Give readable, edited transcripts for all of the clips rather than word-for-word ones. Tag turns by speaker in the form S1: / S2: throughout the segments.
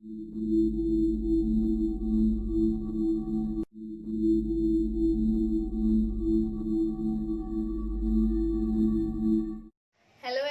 S1: Hello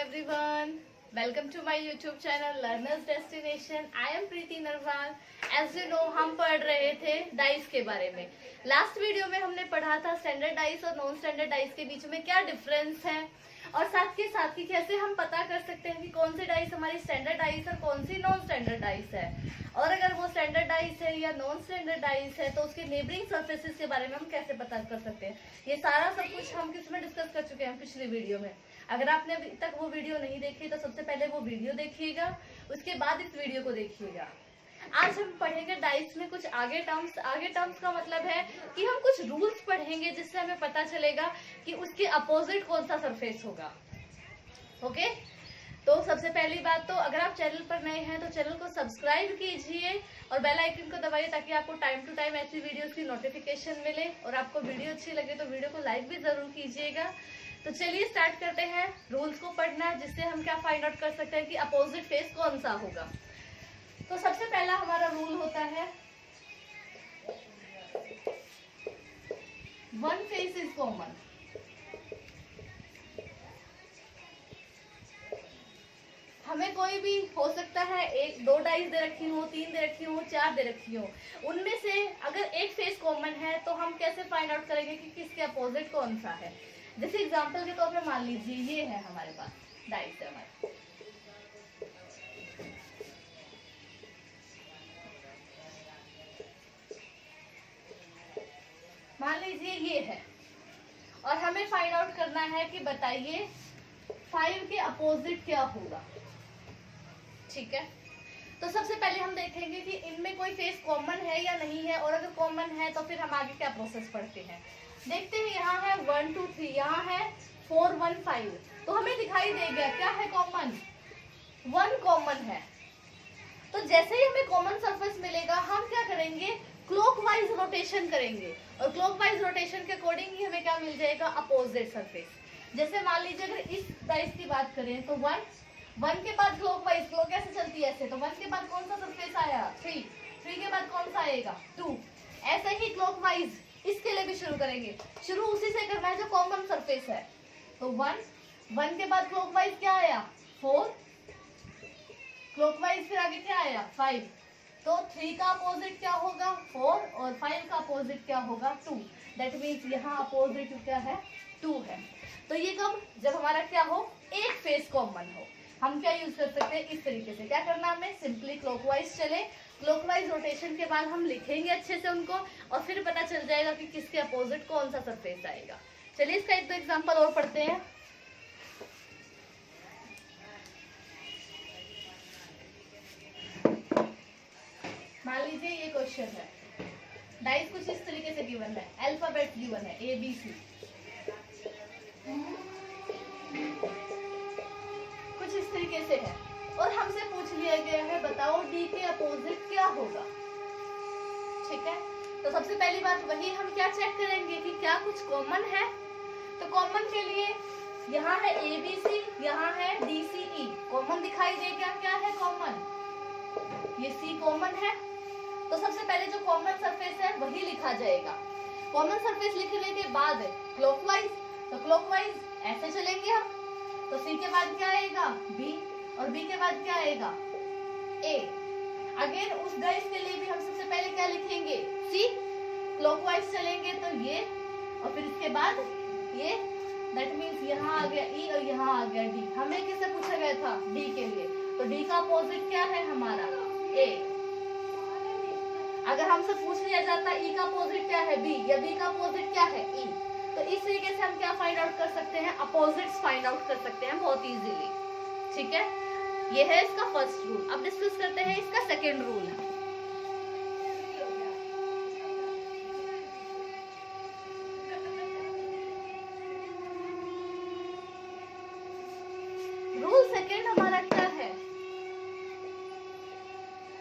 S1: everyone, welcome to my YouTube channel Learners Destination. I am Preeti Narwal. As you know, हम पढ़ रहे थे dice के बारे में। लास्ट वीडियो में हमने पढ़ा था स्टैंडर्ड डाइस और नॉन स्टैंडर्ड डाइस के बीच में क्या डिफरेंस है और साथ के साथ ही कैसे हम पता कर सकते हैं कि कौन सी डाइस हमारी स्टैंडर्ड डाइस और कौन सी नॉन स्टैंडर्ड डाइस है, और अगर वो स्टैंडर्ड डाइस है या नॉन स्टैंडर्ड डाइस है तो उसके नेबरिंग सर्फेसेस के बारे में हम कैसे पता कर सकते हैं। ये सारा सब कुछ हम किसमें डिस्कस कर चुके हैं पिछली वीडियो में। अगर आपने अभी तक वो वीडियो नहीं देखी तो सबसे पहले वो वीडियो देखिएगा, उसके बाद इस वीडियो को देखिएगा। आज हम पढ़ेंगे डाइस में कुछ आगे टर्म्स का मतलब है कि हम कुछ रूल्स पढ़ेंगे जिससे हमें पता चलेगा कि उसके अपोजिट कौन सा सरफेस होगा। ओके, तो सबसे पहली बात तो अगर आप चैनल पर नए हैं तो चैनल को सब्सक्राइब कीजिए और बेल आइकन को दबाइए ताकि आपको टाइम टू टाइम ऐसी वीडियोस की नोटिफिकेशन मिले, और आपको वीडियो अच्छी लगे तो वीडियो को लाइक भी जरूर कीजिएगा। तो चलिए स्टार्ट करते हैं रूल्स को पढ़ना, जिससे हम क्या फाइंड आउट कर सकते हैं कि अपोजिट फेस कौन सा होगा। तो सबसे पहला हमारा रूल होता है वन फेस इज कॉमन। हमें कोई भी हो सकता है, एक दो डाइस दे रखी हो, तीन दे रखी हो, चार दे रखी हो, उनमें से अगर एक फेस कॉमन है तो हम कैसे फाइंड आउट करेंगे कि किसके अपोजिट कौन सा है। जैसे एग्जांपल के तौर पे मान लीजिए ये है हमारे पास डाइस है हमारे, मान लीजिए ये है, और हमें फाइंड आउट करना है कि बताइए 5 के अपोजिट क्या होगा। ठीक है, तो सबसे पहले हम देखेंगे कि इनमें कोई फेस कॉमन है या नहीं है, और अगर कॉमन है तो फिर हम आगे क्या प्रोसेस पढ़ते हैं। देखते हैं, यहाँ है 1 2 3, यहाँ है 4 1 5, तो हमें दिखाई देगा क्या है कॉमन, 1 कॉमन है। तो जैसे ही हमें कॉमन सरफेस मिलेगा हम क्या करेंगे, क्लॉकवाइज रोटेशन करेंगे, और क्लॉकवाइज रोटेशन के अकॉर्डिंग ही हमें क्या मिल जाएगा, अपोजिट सरफेस। जैसे मान लीजिए अगर इस डाइस की बात करें तो 1 के बाद क्लॉकवाइज, क्लॉक कैसे चलती है ऐसे, तो 1 के बाद कौन सा सरफेस आया 3 के बाद कौन सा आएगा 2, ऐसे ही क्लॉकवाइज इसके लिए भी शुरू करेंगे। शुरू उसी से करना है जो कॉमन सरफेस है। तो 1 के बाद क्लॉकवाइज क्या आया 4, क्लॉकवाइज फिर आगे क्या आया 5, तो 3 का अपोजिट क्या होगा 4, और 5 का अपोजिट क्या होगा 2। दैट मीन्स यहाँ अपोजिट क्या है 2 है। तो ये कब, जब हमारा क्या हो, एक फेस कॉमन हो। हम क्या यूज कर सकते हैं, इस तरीके से क्या करना, हमें सिंपली क्लॉकवाइज चले, क्लॉकवाइज रोटेशन के बाद हम लिखेंगे अच्छे से उनको, और फिर पता चल जाएगा कि किसके अपोजिट कौन सा सरफेस आएगा। चलिए इसका एक दो एग्जांपल और पढ़ते हैं। मान लीजिए ये क्वेश्चन है, डाइस कुछ इस तरीके से गिवन है, अल्फाबेट गिवन है ABC, कुछ इस तरीके से है, और हमसे पूछ लिया गया है बताओ D के अपोजिट क्या होगा। ठीक है, तो सबसे पहली बात वही, हम क्या चेक करेंगे कि क्या कुछ कॉमन है। तो कॉमन के लिए यहाँ है ABC, यहाँ है DCE, कॉमन दिखाई देगा, क्या है कॉमन, ये C कॉमन है। तो सबसे पहले जो कॉमन सरफेस है वही लिखा जाएगा। कॉमन सरफेस लिखने के बाद क्लॉकवाइज, तो क्लॉकवाइज ऐसे चलेंगे हम, तो C के बाद क्या आएगा B, और B के बाद क्या आएगा A। अगेन उस डाइस के लिए भी हम सबसे पहले क्या लिखेंगे C, क्लॉकवाइज चलेंगे तो ये, और फिर इसके बाद ये, दैट मीन्स यहाँ आ गया E और यहाँ आ गया D। हमें किससे पूछा गया था, D के लिए, तो D का अपोजिट क्या है हमारा A। अगर हमसे पूछ लिया जाता E का अपोजिट क्या है B, या B का अपोजिट क्या है E, तो इस तरीके से हम क्या फाइंड आउट कर सकते हैं, अपोजिट्स फाइंड आउट कर सकते हैं बहुत इजीली। ठीक है, ये है इसका फर्स्ट रूल। अब डिस्कस करते हैं इसका सेकेंड रूल। रूल सेकेंड हमारा क्या है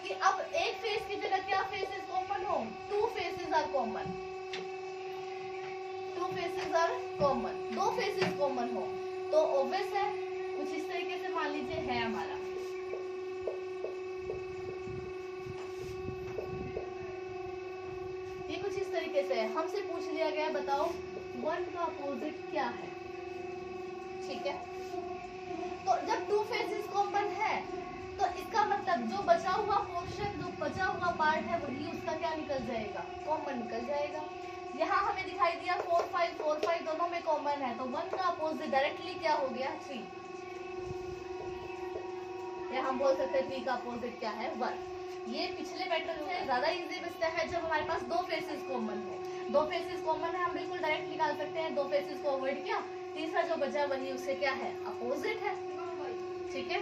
S1: कि अब एक फेस की जगह क्या फेसेस कॉमन हो, 2 phases are common, 2 phases are common, 2 phases common हो तो ऑब्वियस है कुछ इस तरीके से मान लीजिए है हमारा, तरीके से है, हमसे पूछ लिया गया है बताओ 1 का अपोजिट क्या है। ठीक है, तो जब 2 फेसेस कॉमन है तो इसका मतलब जो बचा हुआ पोर्शन, जो बचा हुआ पार्ट है वही उसका क्या निकल जाएगा, कॉमन निकल जाएगा। यहाँ हमें दिखाई दिया 4 5 4 5 दोनों में कॉमन है, तो 1 का अपोजिट डायरेक्टली क्या हो गया 3, या हम बोल सकते हैं 3 का अपोजिट क्या है 1। ये पिछले पैटर्न से ज्यादा इजी बचता है जब हमारे पास 2 फेसेस कॉमन हो। 2 फेसेस कॉमन है हम बिल्कुल डायरेक्ट निकाल सकते हैं, 2 फेसेस को अवॉइड किया, तीसरा जो बचा वही उससे क्या है, अपोजिट है। ठीक है,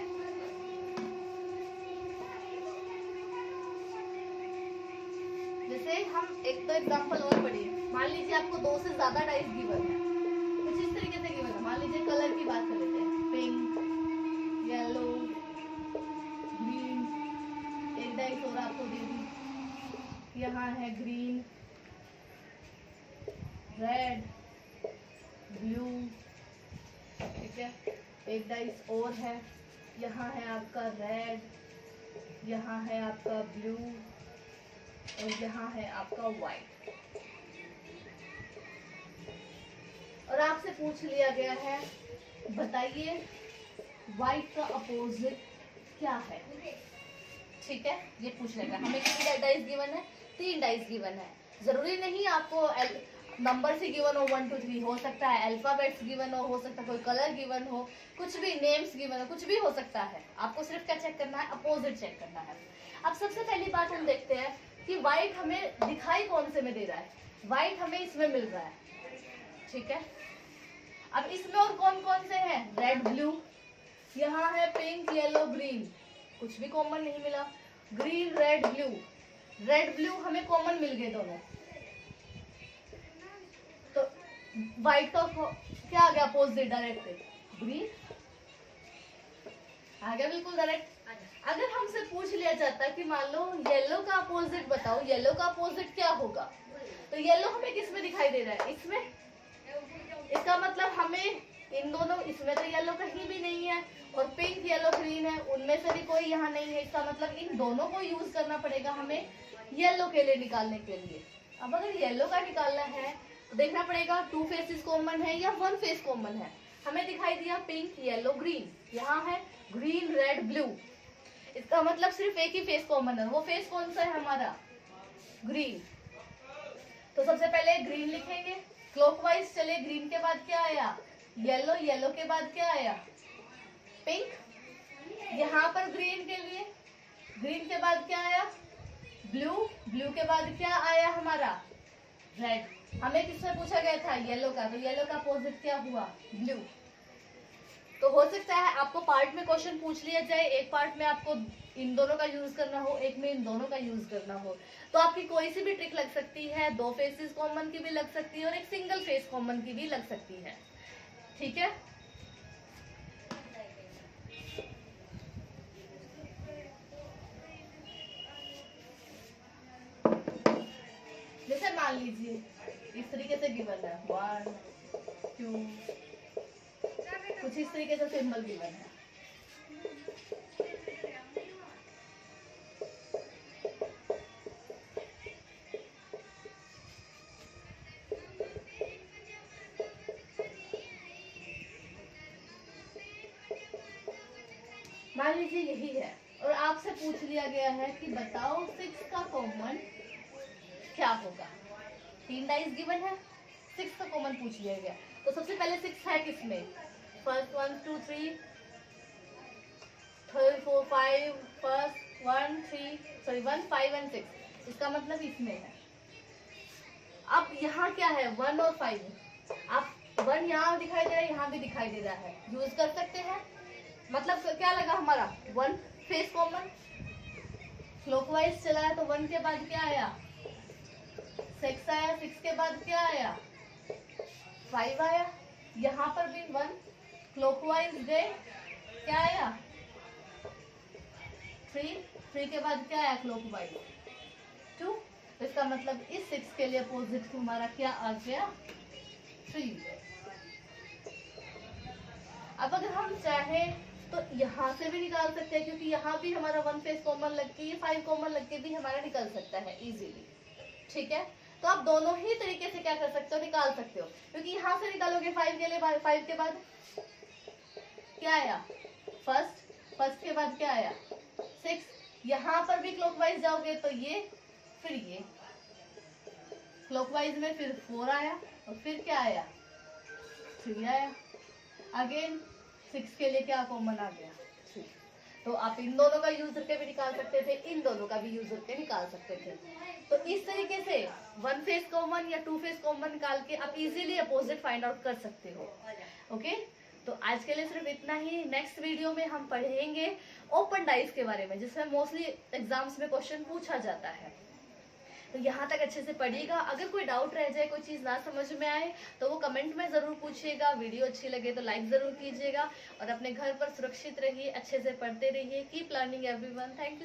S1: जैसे हम एक तो एग्जांपल और पढ़िए। मान लीजिए आपको 2 से ज्यादा डाइस गिवन है, कुछ इस तरीके से गिवन है। मान लीजिए कलर की बात कर लेते हैं, पिंक, येलो, ग्रीन, एक डाइस और आपको दे दी, यहाँ है ग्रीन, रेड, ब्लू। ठीक है, एक डाइस और है, यहाँ है आपका रेड, यहाँ है आपका ब्लू और यहाँ है आपका व्हाइट। और आपसे पूछ लिया गया है बताइए व्हाइट का अपोजिट क्या है। ठीक है, ये पूछ लेगा। हमें कितनी डाइस गिवन है, 3 डाइस गिवन है। जरूरी नहीं आपको नंबर से गिवन हो 1 2 3, हो सकता है अल्फाबेट्स गिवन हो सकता है कोई कलर गिवन हो, कुछ भी नेम्स गिवन हो, कुछ भी हो सकता है। आपको सिर्फ क्या चेक करना है, अपोजिट चेक करना है। अब सबसे पहली बात हम देखते हैं कि व्हाइट हमें दिखाई कौन से में दे रहा है। व्हाइट हमें इसमें मिल रहा है। ठीक है, अब इसमें और कौन कौन से हैं, रेड, ब्लू, यहाँ है पिंक, येलो, ग्रीन, कुछ भी कॉमन नहीं मिला। Green, red, blue, red blue हमें कॉमन मिल गए दोनों, तो व्हाइट का क्या आ गया अपोजिट, डायरेक्ट ग्रीन आ गया, बिल्कुल डायरेक्ट। अगर हमसे पूछ लिया जाता कि मान लो येलो का अपोजिट बताओ, येलो का अपोजिट क्या होगा, तो येलो हमें किस में दिखाई दे रहा है, इसमें। इसका मतलब हमें इन दोनों, इसमें तो येलो कहीं भी नहीं है, और पिंक, येलो, ग्रीन है, उनमें से भी कोई यहाँ नहीं है। इसका मतलब इन दोनों को यूज करना पड़ेगा हमें येलो के लिए निकालने के लिए। अब अगर येलो का निकालना है तो देखना पड़ेगा 2 फेसेस कॉमन है या 1 फेस कॉमन है। हमें दिखाई दिया पिंक, येलो, ग्रीन, यहाँ है ग्रीन, रेड, ब्लू, इसका मतलब सिर्फ एक ही फेस कॉमन है। वो फेस कौन सा है हमारा, ग्रीन। तो सबसे पहले ग्रीन लिखेंगे, क्लॉकवाइज चले। ग्रीन के बाद क्या आया, येलो, येलो के बाद क्या आया, पिंक। यहाँ पर ग्रीन के लिए, ग्रीन के बाद क्या आया, ब्लू, ब्लू के बाद क्या आया हमारा, रेड। हमें किससे पूछा गया था, येलो का, तो येलो का अपोजिट क्या हुआ, ब्लू। तो हो सकता है आपको पार्ट में क्वेश्चन पूछ लिया जाए, एक पार्ट में आपको इन दोनों का यूज करना हो, एक में इन दोनों का यूज करना हो, तो आपकी कोई सी भी ट्रिक लग सकती है। 2 फेसेस कॉमन की भी लग सकती है और एक सिंगल फेस कॉमन की भी लग सकती है। ठीक है, जैसे मान लीजिए इस तरीके से गिवन है 1 2, कुछ इस तरीके से सिंबल गिवन है। मान लीजिए यही है और आपसे पूछ लिया गया है कि बताओ 6 का कॉमन क्या होगा। 3 डाइस गिवन है, 6 का कॉमन पूछ लिया गया, तो सबसे पहले 6 है किसमें, फर्स्ट 1 2 3 3 4 5, फर्स्ट 1 5 एंड 6, इसका मतलब इसमें है। अब यहाँ क्या है, 1 और 5, आप 1 यहाँ दिखाई दे रहा है, यहाँ भी दिखाई दे रहा है, यूज कर सकते हैं। मतलब क्या लगा हमारा, 1 फेस कॉमन, क्लॉकवाइज चला है तो 1 के बाद क्या आया, 6 आया, 6 के बाद क्या आया, 5 आया। यहाँ पर भी 1 क्लॉकवाइज गए, क्या आया 3 के बाद क्या आया क्लॉकवाइज 2। तो इसका मतलब इस 6 के लिए अपोजिट हमारा क्या आ गया, 3। अब अगर हम चाहें तो यहाँ से भी निकाल सकते हैं, क्योंकि यहाँ भी हमारा 1 फेस कॉमन लग के, 5 कॉमन लग के भी हमारा निकल सकता है इजीली। ठीक है, तो आप दोनों ही तरीके से क्या कर सकते हो, निकाल सकते हो। क्योंकि यहाँ से निकालोगे 5 के लिए, 5 के बाद क्या आया, फर्स्ट के बाद क्या आया 6, यहाँ पर भी क्लॉकवाइज जाओगे तो ये, फिर ये क्लॉकवाइज में फिर 4 आया, और फिर क्या आया 3 आया, अगेन 6 के लिए क्या कॉमन आ गया 3। तो आप इन दोनों का यूज करके भी निकाल सकते थे, इन दोनों का भी यूज करके निकाल सकते थे। तो इस तरीके से 1 फेज कॉमन या 2 फेज कॉमन निकाल के आप इजीली अपोजिट फाइंड आउट कर सकते हो। ओके, तो आज के लिए सिर्फ इतना ही। नेक्स्ट वीडियो में हम पढ़ेंगे ओपन डाइस के बारे में, जिसमें मोस्टली एग्जाम्स में क्वेश्चन पूछा जाता है। तो यहाँ तक अच्छे से पढ़िएगा। अगर कोई डाउट रह जाए, कोई चीज ना समझ में आए तो वो कमेंट में जरूर पूछिएगा। वीडियो अच्छी लगे तो लाइक जरूर कीजिएगा, और अपने घर पर सुरक्षित रहिए, अच्छे से पढ़ते रहिए। Keep learning everyone. Thank you.